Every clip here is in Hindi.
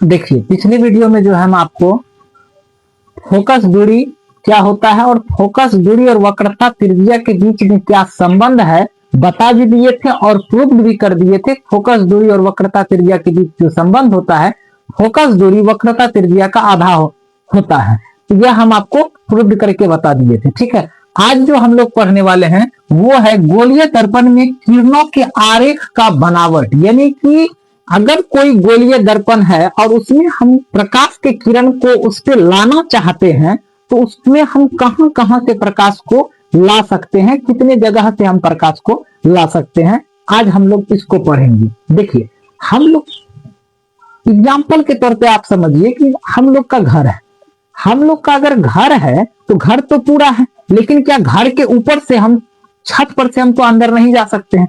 देखिए पिछले वीडियो में जो है हम आपको फोकस दूरी क्या होता है और फोकस दूरी और वक्रता त्रिज्या के बीच में क्या संबंध है बता भी दिए थे और प्रूव भी कर दिए थे। फोकस दूरी और वक्रता त्रिज्या के बीच जो संबंध होता है, फोकस दूरी वक्रता त्रिज्या का आधा होता है, तो यह हम आपको प्रूव करके बता दिए थे। ठीक है, आज जो हम लोग पढ़ने वाले हैं वो है गोलीय दर्पण में किरणों के आरेख का बनावट। यानी कि अगर कोई गोलीय दर्पण है और उसमें हम प्रकाश के किरण को उस पर लाना चाहते हैं तो उसमें हम कहां कहां से प्रकाश को ला सकते हैं, कितने जगह से हम प्रकाश को ला सकते हैं, आज हम लोग इसको पढ़ेंगे। देखिए हम लोग एग्जाम्पल के तौर पे आप समझिए कि हम लोग का घर है। हम लोग का अगर घर है तो घर तो पूरा है, लेकिन क्या घर के ऊपर से हम छत पर से हम तो अंदर नहीं जा सकते हैं,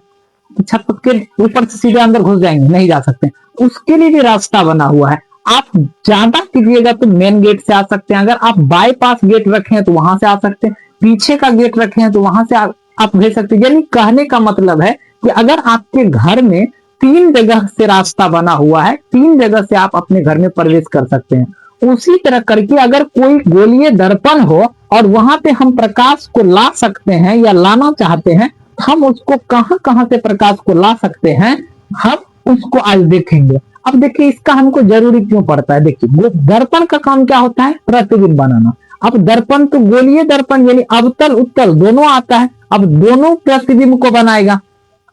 छत के ऊपर से सीधे अंदर घुस जाएंगे, नहीं जा सकते। उसके लिए भी रास्ता बना हुआ है। आप ज्यादा कीजिएगा तो मेन गेट से आ सकते हैं, अगर आप बाईपास गेट रखे हैं तो वहां से आ सकते हैं, पीछे का गेट रखे हैं तो वहां से आप भेज सकते हैं। यानी कहने का मतलब है कि अगर आपके घर में 3 जगह से रास्ता बना हुआ है, 3 जगह से आप अपने घर में प्रवेश कर सकते हैं। उसी तरह करके अगर कोई गोलीय दर्पण हो और वहां पे हम प्रकाश को ला सकते हैं या लाना चाहते हैं, हम उसको कहां कहां से प्रकाश को ला सकते हैं, हम उसको आज देखेंगे। अब देखिए इसका हमको जरूरी क्यों पड़ता है। देखिए दर्पण का काम क्या होता है, प्रतिबिंब बनाना। अब दर्पण तो गोलीय दर्पण यानी अवतल उत्तल दोनों आता है, अब दोनों प्रतिबिंब को बनाएगा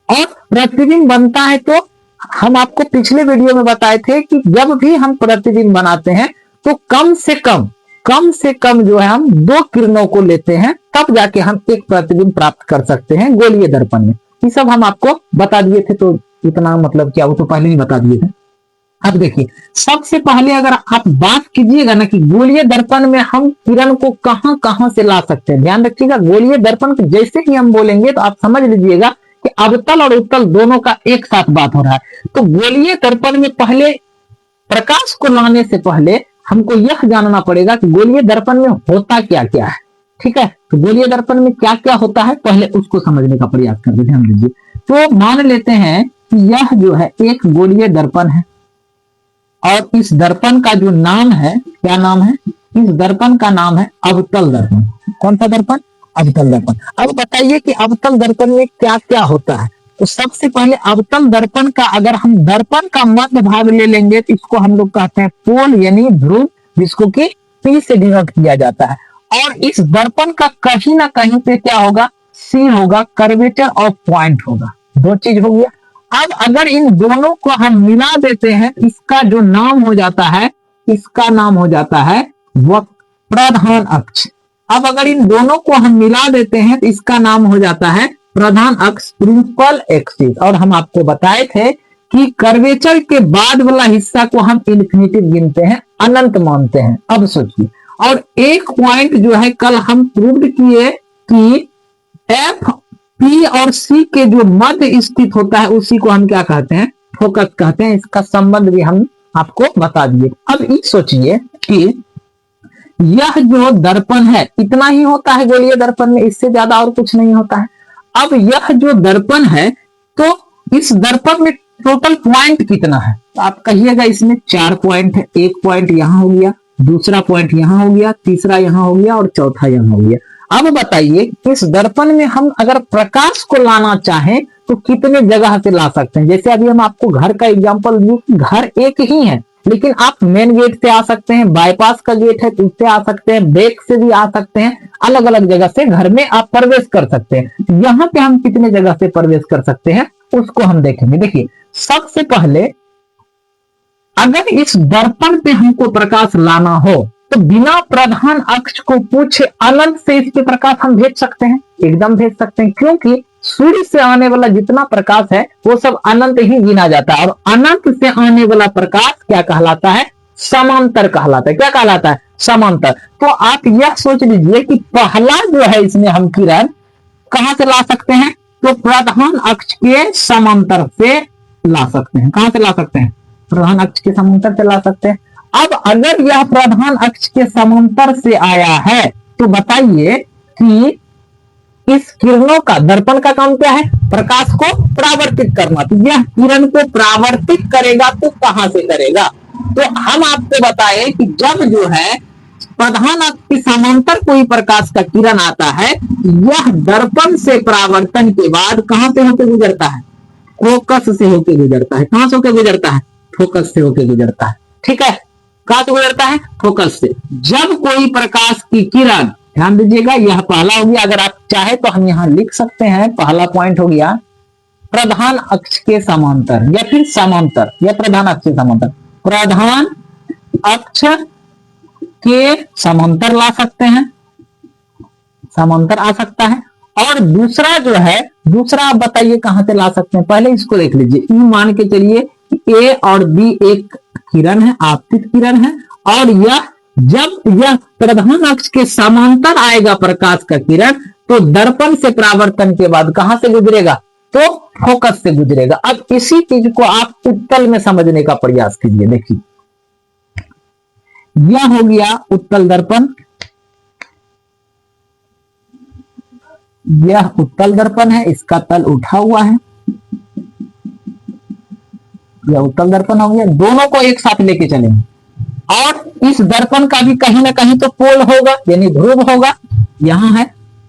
और प्रतिबिंब बनता है तो हम आपको पिछले वीडियो में बताए थे कि जब भी हम प्रतिबिंब बनाते हैं तो कम से कम जो है हम 2 किरणों को लेते हैं, तब जाके हम एक प्रतिबिंब प्राप्त कर सकते हैं गोलीय दर्पण में। ये सब हम आपको बता दिए थे, तो इतना मतलब क्या, वो तो पहले ही बता दिए थे। अब देखिए सबसे पहले अगर आप बात कीजिएगा ना कि गोलीय दर्पण में हम किरण को कहां कहां से ला सकते हैं, ध्यान रखिएगा गोलीय दर्पण जैसे ही हम बोलेंगे तो आप समझ लीजिएगा कि अवतल और उत्तल दोनों का एक साथ बात हो रहा है। तो गोलीय दर्पण में पहले प्रकाश को लाने से पहले हमको यह जानना पड़ेगा कि गोलीय दर्पण में होता क्या क्या है। ठीक है, तो गोलीय दर्पण में क्या क्या होता है पहले उसको समझने का प्रयास करते, ध्यान दीजिए। तो मान लेते हैं कि यह जो है एक गोलीय दर्पण है और इस दर्पण का जो नाम है, क्या नाम है, इस दर्पण का नाम है अवतल दर्पण। कौन सा दर्पण, अवतल दर्पण। अब बताइए कि अवतल दर्पण में क्या क्या होता है। तो सबसे पहले अवतल दर्पण का अगर हम दर्पण का मध्य भाग ले लेंगे तो इसको हम लोग कहते हैं पोल यानी ध्रुव, जिसको कि P से डिनोट किया जाता है। और इस दर्पण का कहीं ना कहीं पे क्या होगा, सी होगा, कर्वेचर और पॉइंट होगा, 2 चीज हो गया। अब अगर इन दोनों को हम मिला देते हैं, इसका जो नाम हो जाता है, इसका नाम हो जाता है प्रधान अक्ष। अब अगर इन दोनों को हम मिला देते हैं तो इसका नाम हो जाता है प्रधान अक्ष, प्रिंसिपल एक्सिस। और हम आपको बताए थे कि कर्वेचर के बाद वाला हिस्सा को हम इन्फिनिटिव गिनते हैं, अनंत मानते हैं। अब सोचिए, और एक पॉइंट जो है कल हम प्रूव किए कि एफ पी और सी के जो मध्य स्थित होता है उसी को हम क्या कहते हैं, फोकस कहते हैं। इसका संबंध भी हम आपको बता दिए। अब ये सोचिए कि यह जो दर्पण है इतना ही होता है गोलीय दर्पण में, इससे ज्यादा और कुछ नहीं होता है। अब यह जो दर्पण है तो इस दर्पण में टोटल पॉइंट कितना है, तो आप कहिएगा इसमें 4 पॉइंट है। एक पॉइंट यहां हो गया, दूसरा पॉइंट यहां हो गया, तीसरा यहां हो गया और चौथा यहां हो गया। अब बताइए इस दर्पण में हम अगर प्रकाश को लाना चाहें तो कितने जगह से ला सकते हैं। जैसे अभी हम आपको घर का एग्जांपल दिए, घर एक ही है लेकिन आप मेन गेट से आ सकते हैं, बाईपास का गेट है तो उससे आ सकते हैं, बैक से भी आ सकते हैं, अलग अलग जगह से घर में आप प्रवेश कर सकते हैं। यहाँ पे हम कितने जगह से प्रवेश कर सकते हैं उसको हम देखेंगे। देखिए सबसे पहले अगर इस दर्पण पे हमको प्रकाश लाना हो तो बिना प्रधान अक्ष को पूछे अनंत से इस पे प्रकाश हम भेज सकते हैं, एकदम भेज सकते हैं, क्योंकि सूर्य से आने वाला जितना प्रकाश है वो सब अनंत ही गिना जाता है। और अनंत से आने वाला प्रकाश क्या कहलाता है, समांतर कहलाता है। क्या कहलाता है, समांतर। तो आप यह सोच लीजिए कि पहला जो है इसमें हम किरण कहां से ला सकते हैं, तो प्रधान अक्ष के समांतर से ला सकते हैं। कहां से ला सकते हैं, प्रधान अक्ष के समांतर से ला सकते हैं। अब अगर यह प्रधान अक्ष के समांतर से आया है तो बताइए कि इस किरणों का, दर्पण का काम क्या है, प्रकाश को परावर्तित करना। तो यह किरण को परावर्तित करेगा तो कहां से करेगा, तो हम आपको बताएं कि जब जो है प्रधान अक्ष के समांतर कोई प्रकाश का किरण आता है, यह दर्पण से परावर्तन के बाद कहां से होकर गुजरता है? फोकस से होकर गुजरता है। कहां से होकर गुजरता है? फोकस से होकर गुजरता है। ठीक है, कहां से गुजरता है? फोकस से। जब कोई प्रकाश की किरण, ध्यान दीजिएगा, यह पहला हो गया। अगर आप चाहे तो हम यहां लिख सकते हैं, पहला पॉइंट हो गया प्रधान अक्ष के समांतर या फिर समांतर या प्रधान अक्ष के समांतर। प्रधान अक्ष के समांतर ला सकते हैं, समांतर आ सकता है। और दूसरा जो है, दूसरा आप बताइए कहां से ला सकते हैं? पहले इसको देख लीजिए। ई मान के चलिए ए और बी एक किरण है, आपतित किरण है, और यह जब यह प्रधान अक्ष के समांतर आएगा प्रकाश का किरण, तो दर्पण से परावर्तन के बाद कहां से गुजरेगा? तो फोकस से गुजरेगा। अब इसी चीज को आप उत्तल में समझने का प्रयास कीजिए। देखिए, यह हो गया उत्तल दर्पण, यह उत्तल दर्पण है, इसका तल उठा हुआ है, यह उत्तल दर्पण हो गया। दोनों को एक साथ लेके चलेंगे, और इस दर्पण का भी कहीं ना कहीं तो पोल होगा, यानी ध्रुव होगा, यहां है,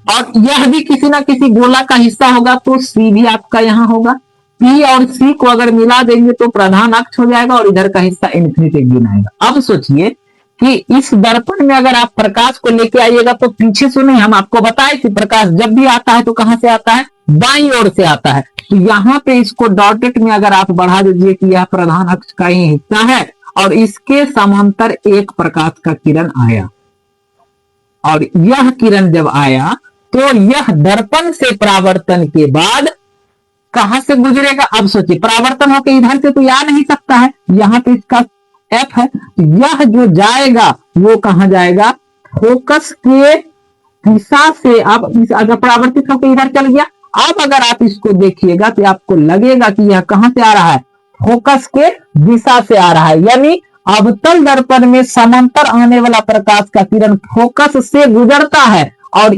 और यह भी किसी ना किसी गोला का हिस्सा होगा, तो सी भी आपका यहां होगा। पी और सी को अगर मिला देंगे तो प्रधान अक्ष हो जाएगा, और इधर का हिस्सा इन्फिनिटी गिन आएगा। अब सोचिए कि इस दर्पण में अगर आप प्रकाश को लेके आइएगा, तो पीछे सुने, हम आपको बताए कि प्रकाश जब भी आता है तो कहां से आता है? बाईं ओर से आता है। तो यहां पे इसको डॉटेड में अगर आप बढ़ा दीजिए कि यह प्रधान अक्ष का ही हिस्सा है, और इसके समांतर एक प्रकाश का किरण आया, और यह किरण जब आया तो यह दर्पण से परावर्तन के बाद कहां से गुजरेगा? अब सोचिए, परावर्तन होकर इधर से तो आ नहीं सकता है, यहां पे इसका एफ है, यह जो जाएगा वो कहां जाएगा? फोकस के दिशा से। अब अगर परावर्तित होकर इधर चल गया, अब अगर आप इसको देखिएगा तो आपको लगेगा कि यह कहां से आ रहा है? फोकस के दिशा से आ रहा है। यानी अवतल दर्पण में समांतर आने वाला प्रकाश का किरण फोकस से गुजरता है, और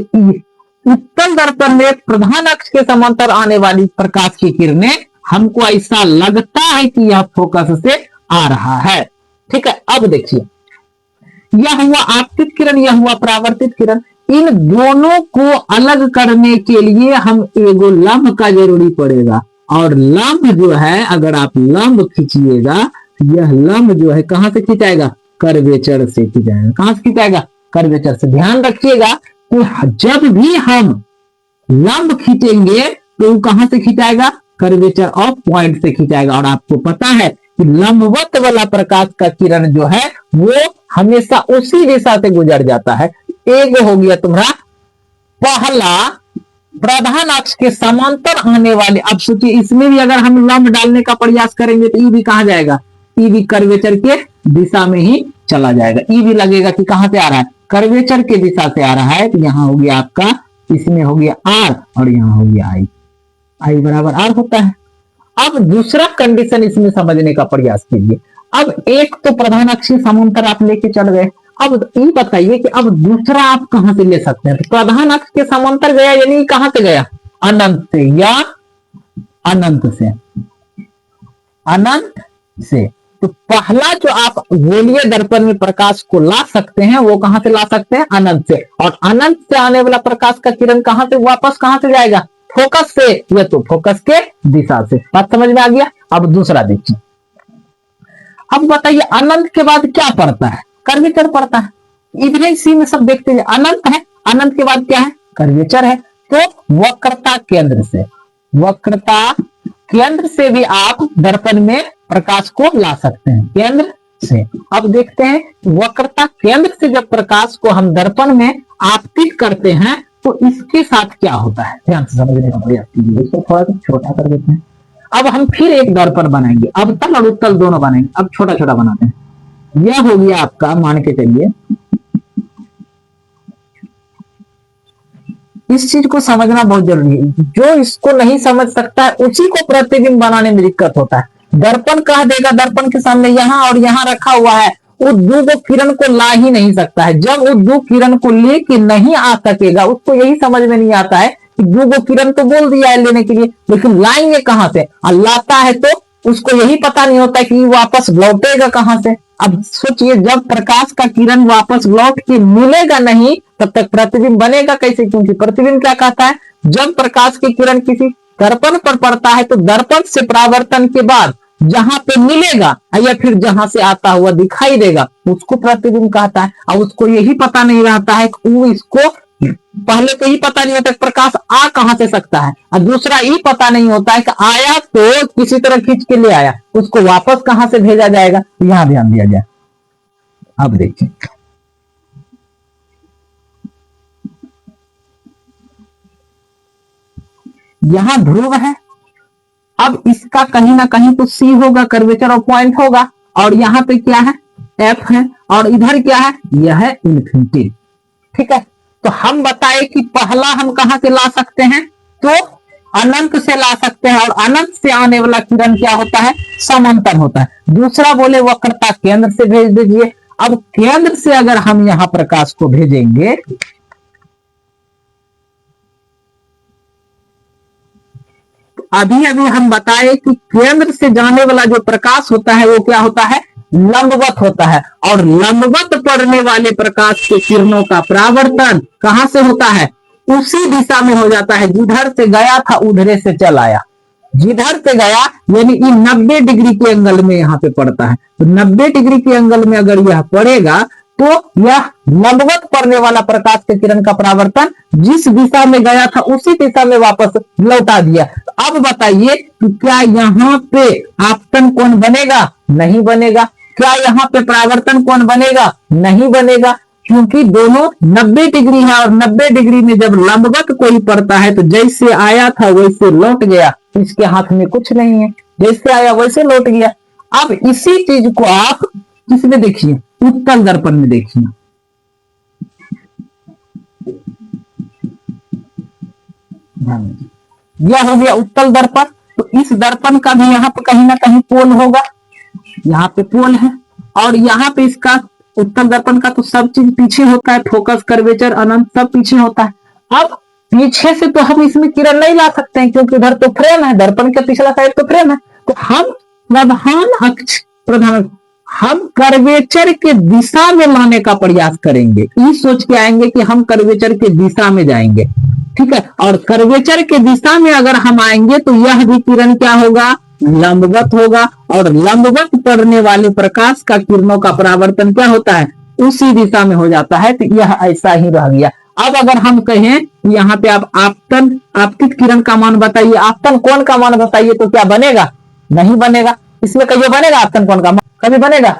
उत्तल दर्पण में प्रधान अक्ष के समांतर आने वाली प्रकाश की किरणें हमको ऐसा लगता है कि यह फोकस से आ रहा है। ठीक है, अब देखिए, यह हुआ आपतित किरण, यह हुआ परावर्तित किरण। इन दोनों को अलग करने के लिए हम एगो लंब का जरूरी पड़ेगा, और लंब जो है, अगर आप लंब खींचिएगा, यह लंब जो है कहां से खिंचाएगा? कर्वेचर से खिंचाएगा। कहां से खिंचाएगा? कर्वेचर से। ध्यान रखिएगा कि जब भी हम लंब खींचेंगे तो कहां से खिंचाएगा? कर्वेचर ऑफ पॉइंट से खिंचाएगा। और आपको पता है कि लंबवत वाला प्रकाश का किरण जो है वो हमेशा उसी दिशा से गुजर जाता है। एक हो गया तुम्हारा पहला प्रधान अक्ष के समांतर आने वाले। अब सोचिए, इसमें भी अगर हम लंब डालने का प्रयास करेंगे तो ई भी कहां जाएगा? ई भी कर्वेचर के दिशा में ही चला जाएगा। ई भी लगेगा कि कहां से आ रहा है? कर्वेचर के दिशा से आ रहा है। तो यहां हो गया आपका, इसमें हो गया आर, और यहां हो गया आई। आई बराबर आर होता है। अब दूसरा कंडीशन इसमें समझने का प्रयास कीजिए। अब एक तो प्रधान अक्षीय समांतर आप लेके चल गए, अब ये बताइए कि अब दूसरा आप कहां से ले सकते हैं? तो प्रधान अक्ष के समांतर गया, यानी कहां से गया? अनंत से, या अनंत से, अनंत से। तो पहला जो आप गोलीय दर्पण में प्रकाश को ला सकते हैं वो कहां से ला सकते हैं? अनंत से। और अनंत से आने वाला प्रकाश का किरण कहां से वापस कहां से जाएगा? फोकस से, या तो फोकस के दिशा से। बात समझ में आ गया? अब दूसरा देखिए, अब बताइए अनंत के बाद क्या पड़ता है? कर्वेचर पड़ता है। इधर इसी में सब देखते हैं, अनंत है, अनंत के बाद क्या है? कर्वेचर है। तो वक्रता केंद्र से, वक्रता केंद्र से भी आप दर्पण में प्रकाश को ला सकते हैं, केंद्र से। अब देखते हैं वक्रता केंद्र से जब प्रकाश को हम दर्पण में आपतित करते हैं तो इसके साथ क्या होता है? ध्यान से समझने का प्रयास कीजिए। इसको थोड़ा सा छोटा कर देते हैं। अब हम फिर एक दर्पण बनाएंगे, अवतल और उत्तल दोनों बनाएंगे। अब छोटा छोटा बनाते हैं। यह हो गया आपका, मान के चलिए, इस चीज को समझना बहुत जरूरी है। जो इसको नहीं समझ सकता है उसी को प्रतिबिंब बनाने में दिक्कत होता है। दर्पण कह देगा, दर्पण के सामने यहां और यहां रखा हुआ है, वो दो किरण को ला ही नहीं सकता है। जब वो दो किरण को लेके नहीं आ सकेगा, उसको यही समझ में नहीं आता है कि दो किरण तो बोल दिया है लेने के लिए, लेकिन लाएंगे कहां से? और लाता है तो उसको यही पता नहीं होता कि वापस लौटेगा कहां से। अब सोचिए, जब प्रकाश का किरण वापस लौट के मिलेगा नहीं तब तक प्रतिबिंब बनेगा कैसे? क्योंकि प्रतिबिंब क्या कहता है, जब प्रकाश की किरण किसी दर्पण पर पड़ता है तो दर्पण से परावर्तन के बाद जहां पे मिलेगा या फिर जहां से आता हुआ दिखाई देगा उसको प्रतिबिंब कहता है। और उसको यही पता नहीं रहता है कि वो इसको पहले तो ही पता नहीं होता प्रकाश आ कहां से सकता है, और दूसरा ये पता नहीं होता है कि आया तो किसी तरह खींच के ले आया, उसको वापस कहां से भेजा जाएगा, यहां ध्यान दिया जाए। अब देखिए, यहां ध्रुव है, अब इसका कहीं ना कहीं तो सी होगा, कर्वेचर और पॉइंट होगा, और यहाँ पे क्या है, एफ है, और इधर क्या है, यह है इन्फिनिटी। ठीक है, तो हम बताए कि पहला हम कहां से ला सकते हैं, तो अनंत से ला सकते हैं, और अनंत से आने वाला किरण क्या होता है, समांतर होता है। दूसरा बोले वक्रता केंद्र से भेज दीजिए। अब केंद्र से अगर हम यहां प्रकाश को भेजेंगे, अभी अभी हम बताए कि केंद्र से जाने वाला जो प्रकाश होता है वो क्या होता है, लंबवत होता है, और लंबवत पड़ने वाले प्रकाश के किरणों का परावर्तन कहां से होता है, उसी दिशा में हो जाता है, जिधर से गया था उधरे से चल आया। जिधर से गया यानी 90 डिग्री के एंगल में यहां पे पड़ता है, तो 90 डिग्री के एंगल में अगर यह पड़ेगा तो यह लंबवत पड़ने वाला प्रकाश के किरण का परावर्तन जिस दिशा में गया था उसी दिशा में वापस लौटा दिया। अब बताइए कि क्या यहाँ पे आपतन कोण बनेगा, नहीं बनेगा। क्या यहाँ पे परावर्तन कोण बनेगा, नहीं बनेगा, क्योंकि दोनों 90 डिग्री है, और 90 डिग्री में जब लंबवत कोई पड़ता है तो जैसे आया था वैसे लौट गया, इसके हाथ में कुछ नहीं है, जैसे आया वैसे लौट गया। अब इसी चीज को आप किसमें देखिए, उत्तल दर्पण में देखिए। यह हो गया उत्तल दर्पण, तो इस दर्पण का भी यहाँ पे कहीं ना कहीं पोल होगा, यहाँ पे पोल है, और यहाँ पे इसका उत्तल दर्पण का तो सब चीज पीछे होता है, फोकस, कर्वेचर, अनंत सब पीछे होता है। अब पीछे से तो हम इसमें किरण नहीं ला सकते हैं क्योंकि उधर तो फ्रेम है, दर्पण के पिछला साइड तो फ्रेम है, तो हम प्रधान हम कर्वेचर के दिशा में लाने का प्रयास करेंगे। ये सोच के आएंगे कि हम कर्वेचर के दिशा में जाएंगे, ठीक है, और कर्वेचर के दिशा में अगर हम आएंगे तो यह भी किरण क्या होगा, लंबवत होगा, और लंबवत पड़ने वाले प्रकाश का किरणों का परावर्तन क्या होता है, उसी दिशा में हो जाता है। तो यह ऐसा ही रह गया। अब अगर हम कहें यहाँ पे आप आपतित किरण का मान बताइए, आपतन कोण का मान बताइए, तो क्या बनेगा, नहीं बनेगा। इसमें कभी बनेगा आपतन कोण का मान, कभी बनेगा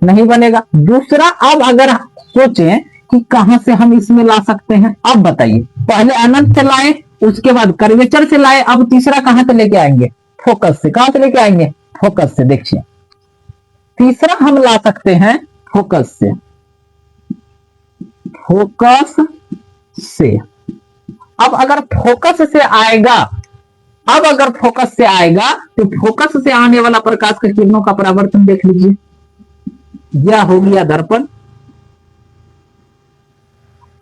नहीं बनेगा। दूसरा, अब अगर सोचें कि कहां से हम इसमें ला सकते हैं, अब बताइए, पहले अनंत से लाए, उसके बाद कर्वेचर से लाए, अब तीसरा कहां से लेके आएंगे, फोकस से। कहां से लेके आएंगे, फोकस से। देखिए, तीसरा हम ला सकते हैं फोकस से, फोकस से। अब अगर फोकस से आएगा, अब अगर फोकस से आएगा तो फोकस से आने वाला प्रकाश के किरणों का परावर्तन देख लीजिए, यह हो गया दर्पण।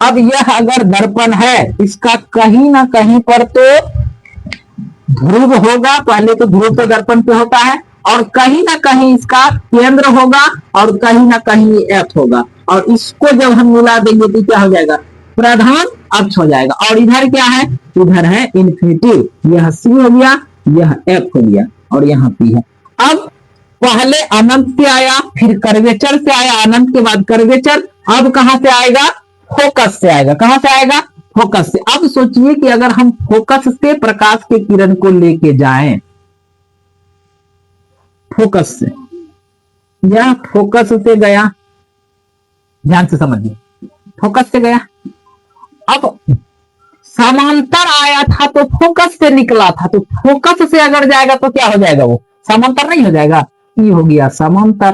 अब यह अगर दर्पण है, इसका कहीं ना कहीं पर तो ध्रुव होगा, पहले तो ध्रुव तो दर्पण पे होता है, और कहीं ना कहीं इसका केंद्र होगा, और कहीं ना कहीं एफ होगा, और इसको जब हम मिला देंगे तो क्या हो जाएगा, प्रधान अक्ष हो जाएगा। और इधर क्या है, इधर है इन्फिनिटी, यह सी हो गया, यह एफ हो गया, और यहाँ पी है। अब पहले अनंत से आया, फिर कर्वेचर से आया, अनंत के बाद कर्वेचर, अब कहां से आएगा, फोकस से आएगा। कहां से आएगा, फोकस से। अब सोचिए कि अगर हम फोकस से प्रकाश के किरण को लेके जाएं, फोकस से, यह फोकस से गया, ध्यान से समझिए, फोकस से गया, अब समांतर आया था तो फोकस से निकला था, तो फोकस से अगर जाएगा तो क्या हो जाएगा, वो समांतर नहीं हो जाएगा, ये हो गया समांतर।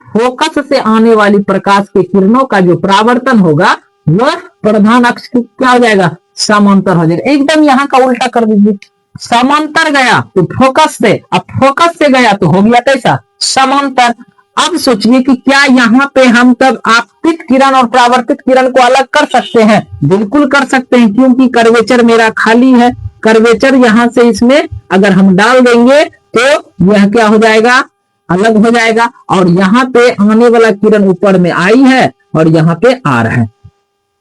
फोकस से आने वाली प्रकाश के किरणों का जो परावर्तन होगा वह प्रधान अक्ष क्या हो जाएगा, समांतर हो जाएगा। एकदम यहां का उल्टा कर दीजिए, समांतर गया तो फोकस से, अब फोकस से गया तो हो गया कैसा, समांतर। अब सोचिए कि क्या यहाँ पे हम तब आपतित किरण और परावर्तित किरण को अलग कर सकते हैं, बिल्कुल कर सकते हैं, क्योंकि कर्वेचर मेरा खाली है। कर्वेचर यहां से इसमें अगर हम डाल देंगे तो यह क्या हो जाएगा, अलग हो जाएगा और यहाँ पे आने वाला किरण ऊपर में आई है और यहाँ पे आ रहा है,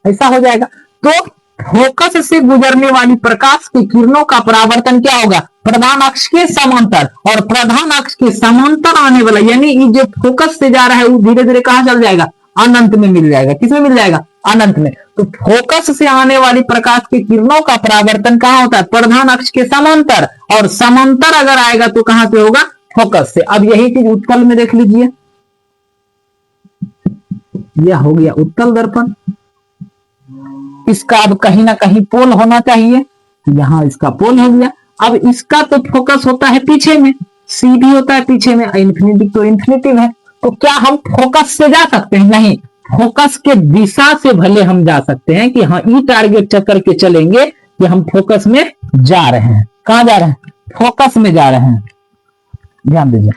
ऐसा हो जाएगा। तो फोकस से गुजरने वाली प्रकाश की किरणों का परावर्तन क्या होगा, प्रधान अक्ष के समांतर, और प्रधान अक्ष के समांतर आने वाला यानी ये जो फोकस से जा रहा है वो धीरे धीरे कहां चल जाएगा, अनंत में मिल जाएगा। किसमें मिल जाएगा, अनंत में। तो फोकस से आने वाली प्रकाश की किरणों का परावर्तन कहां होता है, प्रधान अक्ष के समांतर, और समांतर अगर आएगा तो कहां से होगा, फोकस से। अब यही चीज उत्तल में देख लीजिए, यह हो गया उत्तल दर्पण। इसका अब कहीं ना कहीं पोल होना चाहिए, यहां इसका पोल हो गया। अब इसका तो फोकस होता है पीछे में, सी भी होता है पीछे में, इन्फिनिटी तो इन्फिनिटिव है। तो क्या हम फोकस से जा सकते हैं, नहीं, फोकस के दिशा से भले हम जा सकते हैं कि हाँ ई टारगेट चक्कर के चलेंगे कि हम फोकस में जा रहे हैं। कहां जा रहे हैं, फोकस में जा रहे हैं, ध्यान दीजिए।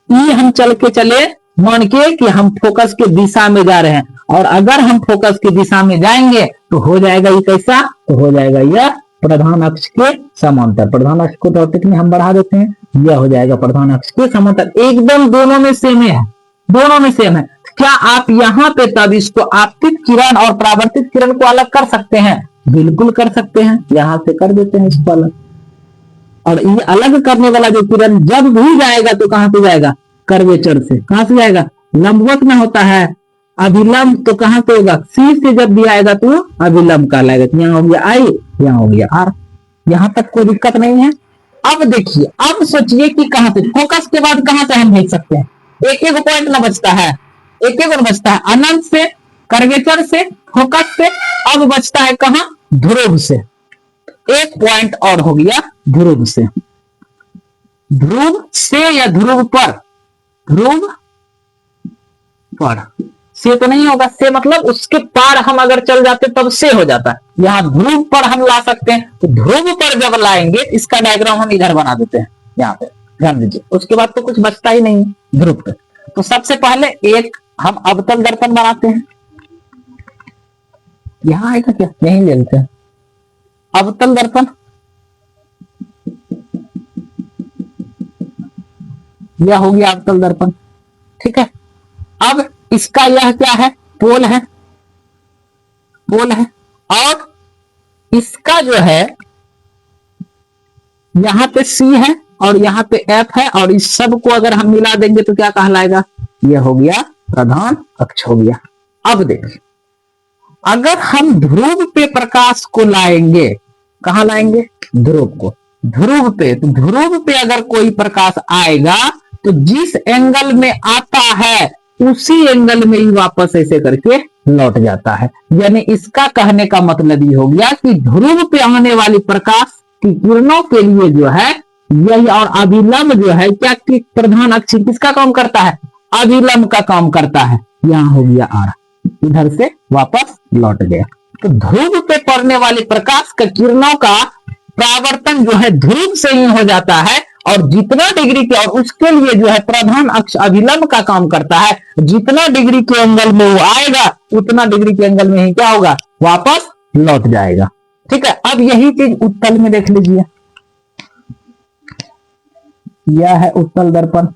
ई हम चल के चले मान के कि हम फोकस के दिशा में जा रहे हैं, और अगर हम फोकस की दिशा में जाएंगे तो हो जाएगा ये कैसा, तो हो जाएगा यह प्रधान अक्ष के समांतर। प्रधान अक्ष को टॉपिक में हम बढ़ा देते हैं, यह हो जाएगा प्रधान अक्ष के समांतर। एकदम दोनों में सेम है, दोनों में सेम है। क्या आप यहाँ पे तब इसको आपतित किरण और परावर्तित किरण को अलग कर सकते हैं, बिल्कुल कर सकते हैं। यहां से कर देते हैं इसको अलग, और ये अलग करने वाला जो किरण जब भी जाएगा तो कहां से जाएगा, कर्वेचर से। कहां से जाएगा, लंबवत में होता है, अभिलंब तो कहां से होगा, सी से जब भी आएगा तो अभिलंब कहलाएगा। यहाँ हो गया आई, यहाँ हो गया आर, यहां तक कोई दिक्कत नहीं है। अब देखिए, अब सोचिए कि कहां से फोकस के बाद कहां से हम भेज सकते हैं, एक एक पॉइंट ना बचता है, एक एक बचता है, अनंत से, कर्वेचर से, फोकस से। अब बचता है कहां, ध्रुव से। एक पॉइंट और हो गया ध्रुव से, ध्रुव से या ध्रुव पर, ध्रुव पर, से तो नहीं होगा, से मतलब उसके पार हम अगर चल जाते तब से हो जाता है। यहां ध्रुव पर हम ला सकते हैं, तो ध्रुव पर जब लाएंगे इसका डायग्राम हम इधर बना देते हैं, यहाँ पे ध्यान दीजिए। उसके बाद तो कुछ बचता ही नहीं ध्रुव पे। तो सबसे पहले एक हम अवतल दर्पण बनाते हैं, यहां आएगा क्या, यहीं ले लेते हैं अवतल दर्पण। यह हो गया अवतल दर्पण, ठीक है। अब इसका यह क्या है, पोल है, पोल है, और इसका जो है यहां पे सी है और यहां पे एफ है, और इस सब को अगर हम मिला देंगे तो क्या कहलाएगा, यह हो गया प्रधान अक्ष हो गया। अब देखिए, अगर हम ध्रुव पे प्रकाश को लाएंगे, कहां लाएंगे, ध्रुव को, ध्रुव पे, तो ध्रुव पे अगर कोई प्रकाश आएगा तो जिस एंगल में आता है उसी एंगल में ही वापस ऐसे करके लौट जाता है। यानी इसका कहने का मतलब ये हो गया कि ध्रुव पे आने वाली प्रकाश की किरणों के लिए जो है यही, और अभिलंब जो है क्या कि प्रधान अक्ष किसका काम करता है, अभिलंब का काम करता है। यहां हो गया आर, इधर से वापस लौट गया। तो ध्रुव पे पड़ने वाली प्रकाश के किरणों का परावर्तन जो है ध्रुव से ही हो जाता है, और जितना डिग्री के, और उसके लिए जो है प्रधान अक्ष अभिलंब का काम करता है। जितना डिग्री के एंगल में वो आएगा उतना डिग्री के एंगल में ही क्या होगा, वापस लौट जाएगा, ठीक है। अब यही चीज उत्तल में देख लीजिए, यह है उत्तल दर्पण।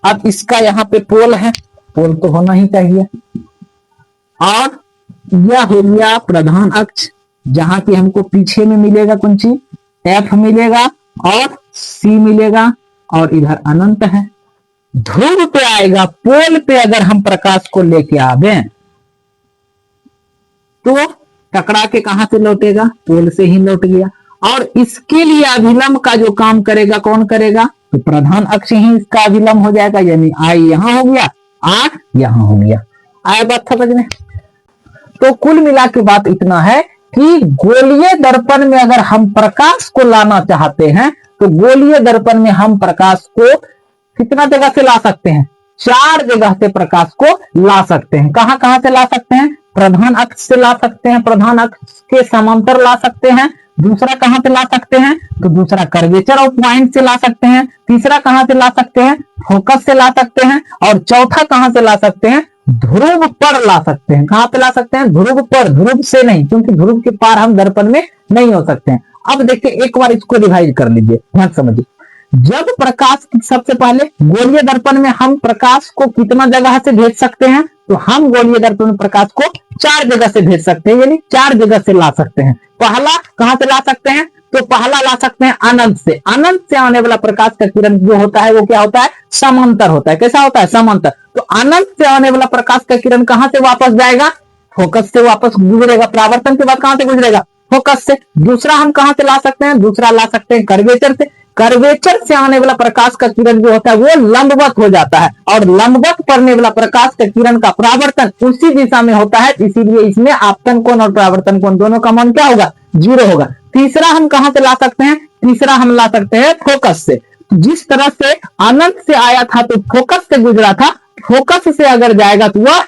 अब इसका यहाँ पे पोल है, पोल तो होना ही चाहिए, और यह हो गया प्रधान अक्ष, जहां की हमको पीछे में मिलेगा कौन सी, एफ मिलेगा और सी मिलेगा, और इधर अनंत है। ध्रुव पे आएगा, पोल पे अगर हम प्रकाश को लेके आवे तो टकरा के कहां से लौटेगा, पोल से ही लौट गया। और इसके लिए अभिलंब का जो काम करेगा कौन करेगा, तो प्रधान अक्ष ही इसका अभिलंब हो जाएगा। यानी आई यहां हो गया, आर यहां हो गया। आया बात समझ में। तो कुल मिला के बात इतना है कि गोलीय दर्पण में अगर हम प्रकाश को लाना चाहते हैं तो गोलीय दर्पण में हम प्रकाश को कितना जगह से ला सकते हैं, 4 जगह से प्रकाश को ला सकते हैं। कहां कहां से ला सकते हैं, प्रधान अक्ष से ला सकते हैं, प्रधान अक्ष के समांतर ला सकते हैं। दूसरा कहां से ला सकते हैं, तो दूसरा कर्वेचर ऑफ पॉइंट से ला सकते हैं। तीसरा कहां से ला सकते हैं, फोकस से ला सकते हैं। और चौथा कहां से ला सकते हैं, ध्रुव पर ला सकते हैं। कहां पे ला सकते हैं, ध्रुव पर, ध्रुव से नहीं, क्योंकि ध्रुव के पार हम दर्पण में नहीं हो सकते हैं। अब देखिए एक बार इसको रिवाइज कर लीजिए, ध्यान समझिए। जब प्रकाश सबसे पहले गोलीय दर्पण में हम प्रकाश को कितना जगह से भेज सकते हैं, तो हम गोलीय दर्पण में प्रकाश को 4 जगह से भेज सकते हैं, यानी 4 जगह से ला सकते हैं। पहला कहां से ला सकते हैं, तो पहला ला सकते हैं अनंत से। अनंत से आने वाला प्रकाश का किरण जो होता है वो क्या होता है, समांतर होता है। कैसा होता है, समांतर। तो अनंत से आने वाला प्रकाश का किरण कहां से वापस जाएगा, फोकस से वापस गुजरेगा। परावर्तन के बाद कहां से गुजरेगा, फोकस से। दूसरा हम कहां से ला सकते हैं, दूसरा ला सकते हैं कर्वेचर से। कर्वेचर से आने वाला प्रकाश का किरण जो होता है वो लंबवत हो जाता है, और लंबवत पड़ने वाला प्रकाश का किरण का परावर्तन उसी दिशा में होता है, इसीलिए इसमें आपतन कोण और परावर्तन कोण दोनों का मान क्या होगा, 0 होगा। तीसरा हम कहां से ला सकते हैं, तीसरा हम ला सकते हैं फोकस से। जिस तरह से अनंत से आया था तो फोकस से गुजरा था, फोकस से अगर जाएगा तो वह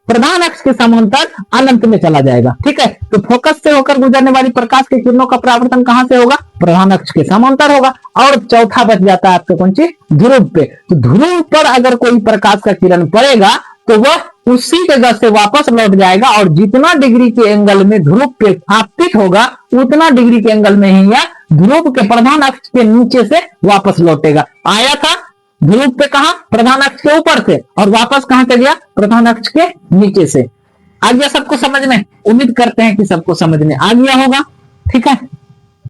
प्रधान अक्ष के समांतर अनंत में चला जाएगा। ठीक है, तो फोकस से होकर गुजरने वाली प्रकाश के किरणों का परावर्तन कहां से होगा, प्रधान अक्ष के समांतर होगा। और चौथा बच जाता है आपके कौन सी, ध्रुव पे। तो ध्रुव पर अगर कोई प्रकाश का किरण पड़ेगा तो वह उसी जगह से वापस लौट जाएगा, और जितना डिग्री के एंगल में ध्रुव पे आपतित होगा उतना डिग्री के एंगल में ही यह ध्रुव के प्रधान अक्ष के नीचे से वापस लौटेगा। आया था ध्रुव पे कहा, प्रधान अक्ष के ऊपर से, और वापस कहां से गया, प्रधान अक्ष के नीचे से। आ गया सबको समझ में, उम्मीद करते हैं कि सबको समझ में आ गया होगा। ठीक है।